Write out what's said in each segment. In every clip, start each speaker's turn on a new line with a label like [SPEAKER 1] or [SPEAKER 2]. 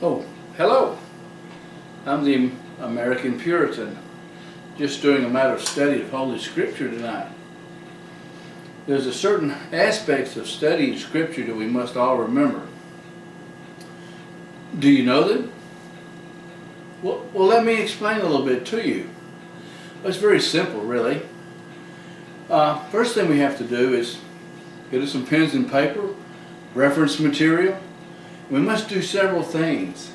[SPEAKER 1] Oh, hello. I'm the American Puritan, just doing a matter of study of Holy Scripture tonight. There's a certain aspects of studying Scripture that we must all remember. Do you know them? Well, let me explain a little bit to you. It's very simple, really. First thing we have to do is get us some pens and paper, reference material. We must do several things.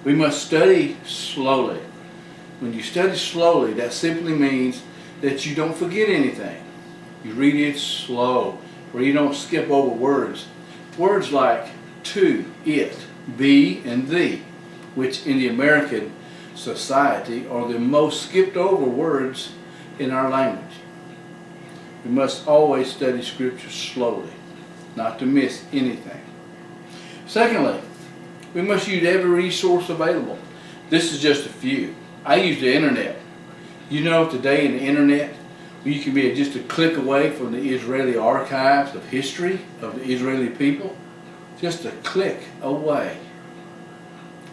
[SPEAKER 1] We must study slowly. When you study slowly, that simply means that you don't forget anything. You read it slow, where you don't skip over words. Words like to, it, be, and thee, which in the American society are the most skipped over words in our language. We must always study Scripture slowly, not to miss anything. Secondly, we must use every resource available. This is just a few. I use the internet. You know, today in the internet, you can be just a click away from the Israeli archives of history of the Israeli people. Just a click away.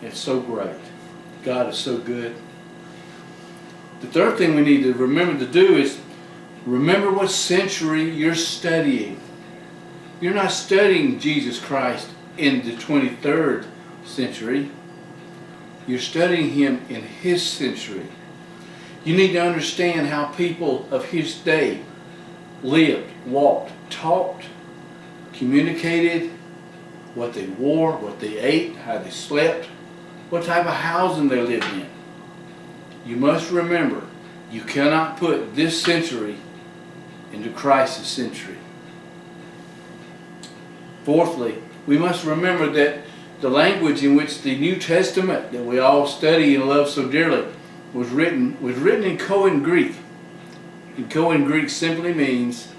[SPEAKER 1] It's so great. God is so good. The third thing we need to remember to do is remember what century you're studying. You're not studying Jesus Christ in the 23rd century. You're studying Him in His century. You need to understand how people of His day lived, walked, talked, communicated, what they wore, what they ate, how they slept, what type of housing they lived in. You must remember, you cannot put this century into Christ's century. Fourthly, we must remember that the language in which the New Testament that we all study and love so dearly was written in Koine Greek. And Koine Greek simply means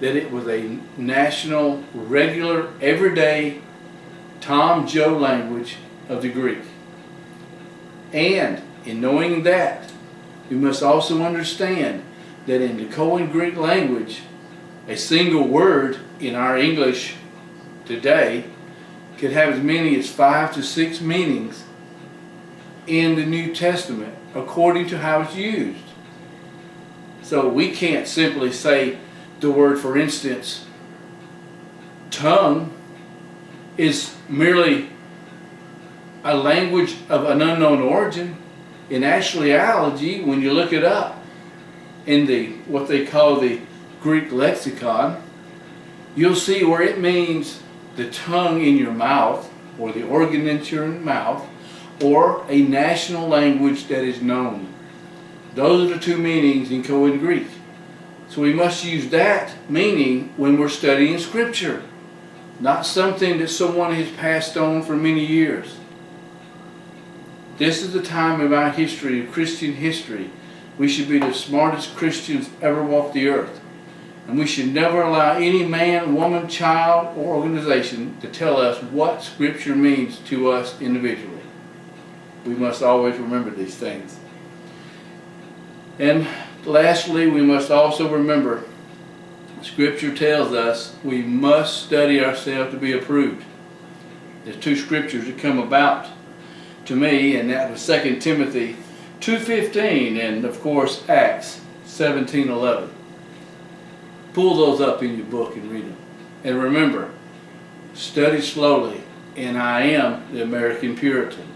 [SPEAKER 1] that it was a national, regular, everyday Tom Joe language of the Greek. And in knowing that, we must also understand that in the Koine Greek language, a single word in our English today could have as many as 5 to 6 meanings in the New Testament according to how it's used. So we can't simply say the word, for instance, tongue is merely a language of an unknown origin. In actuality, when you look it up in the what they call the Greek lexicon, you'll see where it means the tongue in your mouth, or the organ in your mouth, or a national language that is known. Those are the two meanings in Koine Greek. So we must use that meaning when we're studying Scripture, not something that someone has passed on for many years. This is the time of our history, of Christian history. We should be the smartest Christians ever walk the earth. And we should never allow any man, woman, child, or organization to tell us what Scripture means to us individually. We must always remember these things. And lastly, we must also remember, Scripture tells us we must study ourselves to be approved. There's two scriptures that come about to me, and that was 2 Timothy 2:15 and, of course, Acts 17:11. Pull those up in your book and read them. And remember, study slowly, and I am the American Puritan.